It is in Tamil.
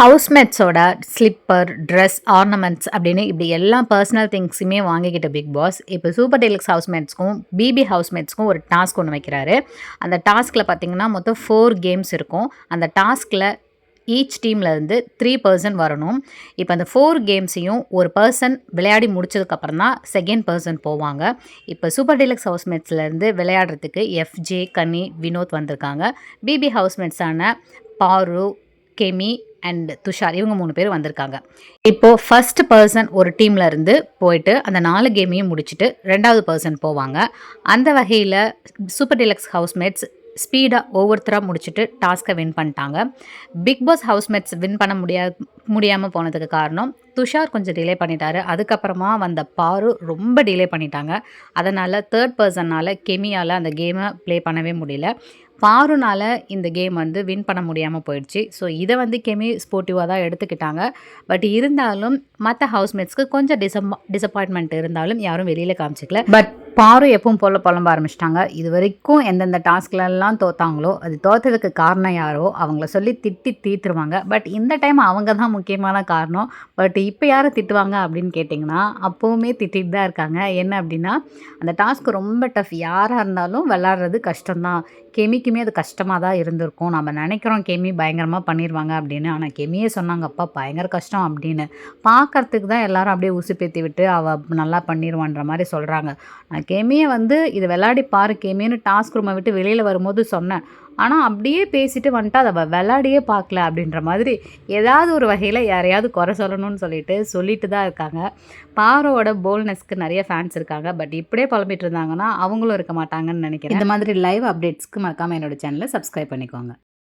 ஹவுஸ்மேட்ஸோட ஸ்லிப்பர், ட்ரெஸ், ஆர்னமெண்ட்ஸ் அப்படின்னு இப்படி எல்லா பர்சனல் திங்ஸுமே வாங்கிக்கிட்ட பிக் பாஸ், இப்போ சூப்பர் டீலக்ஸ் ஹவுஸ்மேட்ஸ்க்கும், பிபி ஹவுஸ்மேட்ஸ்க்கும் ஒரு டாஸ்க் ஒன்று வைக்கிறாரு. அந்த டாஸ்கில் பார்த்தீங்கன்னா மொத்தம் 4 கேம்ஸ் இருக்கும். அந்த டாஸ்கில் ஈச் டீம்லேருந்து 3 பர்சன் வரணும். இப்போ அந்த 4 கேம்ஸையும் ஒரு பர்சன் விளையாடி முடிச்சதுக்கப்புறம் தான் செகண்ட் பர்சன் போவாங்க. இப்போ சூப்பர் டீலக்ஸ் ஹவுஸ்மேட்ஸ்லேருந்து விளையாடுறதுக்கு எஃப்ஜே, கனி, வினோத் வந்திருக்காங்க. பிபி ஹவுஸ்மேட்ஸான பாரு, கெமி அண்ட் துஷார் இவங்க 3 பேர் வந்திருக்காங்க. இப்போது ஃபர்ஸ்ட் பர்சன் ஒரு டீமில் இருந்து போயிட்டு அந்த 4 கேமையும் முடிச்சுட்டு 2வது பர்சன் போவாங்க. அந்த வகையில் சூப்பர் டீலக்ஸ் ஹவுஸ்மேட்ஸ் ஸ்பீடாக ஒவ்வொருத்தராக முடிச்சுட்டு டாஸ்க்கை வின் பண்ணிட்டாங்க. பிக் பாஸ் ஹவுஸ்மேட்ஸ் வின் பண்ண முடியாமல் போனதுக்கு காரணம் துஷார் கொஞ்சம் டிலே பண்ணிட்டாரு. அதுக்கப்புறமா வந்த பாரு ரொம்ப டிலே பண்ணிட்டாங்க. அதனால் தேர்ட் பர்சனால் கெமியால் அந்த கேமை ப்ளே பண்ணவே முடியல. பாருனால் இந்த கேம் வின் பண்ண முடியாமல் போயிடுச்சு. ஸோ இதை கெமி ஸ்போர்ட்டிவாக தான் எடுத்துக்கிட்டாங்க. பட் இருந்தாலும் மற்ற ஹவுஸ்மேட்ஸ்க்கு கொஞ்சம் டிசப்பாயின்மெண்ட் இருந்தாலும் யாரும் வெளியில் காமிச்சிக்கல. பட் பாரு எப்பவும் போல் புலம்ப ஆரம்பிச்சிட்டாங்க. இது வரைக்கும் எந்தெந்த டாஸ்க்லலாம் தோத்தாங்களோ அது தோற்றதுக்கு காரணம் யாரோ அவங்கள சொல்லி திட்டி தீர்த்துருவாங்க. பட் இந்த டைம் அவங்க தான் முக்கியமான காரணம். பட் இப்போ யாரை திட்டுவாங்க அப்படின்னு கேட்டிங்கன்னா அப்போவுமே திட்டிட்டு தான் இருக்காங்க. என்ன அப்படின்னா அந்த டாஸ்க் ரொம்ப டஃப். யாராக இருந்தாலும் விளாட்றது கஷ்டம்தான். கெமிக்குமே அது கஷ்டமாக தான் இருந்திருக்கும். நம்ம நினைக்கிறோம் கெமி பயங்கரமாக பண்ணிடுவாங்க அப்படின்னு. ஆனால் கெமியே சொன்னாங்க அப்பா பயங்கர கஷ்டம் அப்படின்னு. பார்க்குறதுக்கு தான் எல்லாரும் அப்படியே உசுப்பேற்றி விட்டு அவள் நல்லா பண்ணிடுவான்ற மாதிரி சொல்கிறாங்க. நான் கெமியை இதை விளையாடி பாரு கெமின்னு டாஸ்க் ரூமை விட்டு வெளியில் வரும்போது சொன்னேன். ஆனால் அப்படியே பேசிட்டு வந்துட்டு அதை விளையாடியே பார்க்கல அப்படின்ற மாதிரி ஏதாவது ஒரு வகையில் யாரையாவது குறை சொல்லணும்னு சொல்லிட்டு தான் இருக்காங்க. பாரோட போல்னஸ்க்கு நிறைய ஃபேன்ஸ் இருக்காங்க. பட் இப்படியே புலம்பிட்டு இருந்தாங்கன்னா அவங்களும் இருக்க மாட்டாங்கன்னு நினைக்கிறேன். இந்த மாதிரி லைவ் அப்டேட்ஸ்க்கு மறக்காமல் என்னோட சேனலை சப்ஸ்கிரைப் பண்ணிக்கோங்க.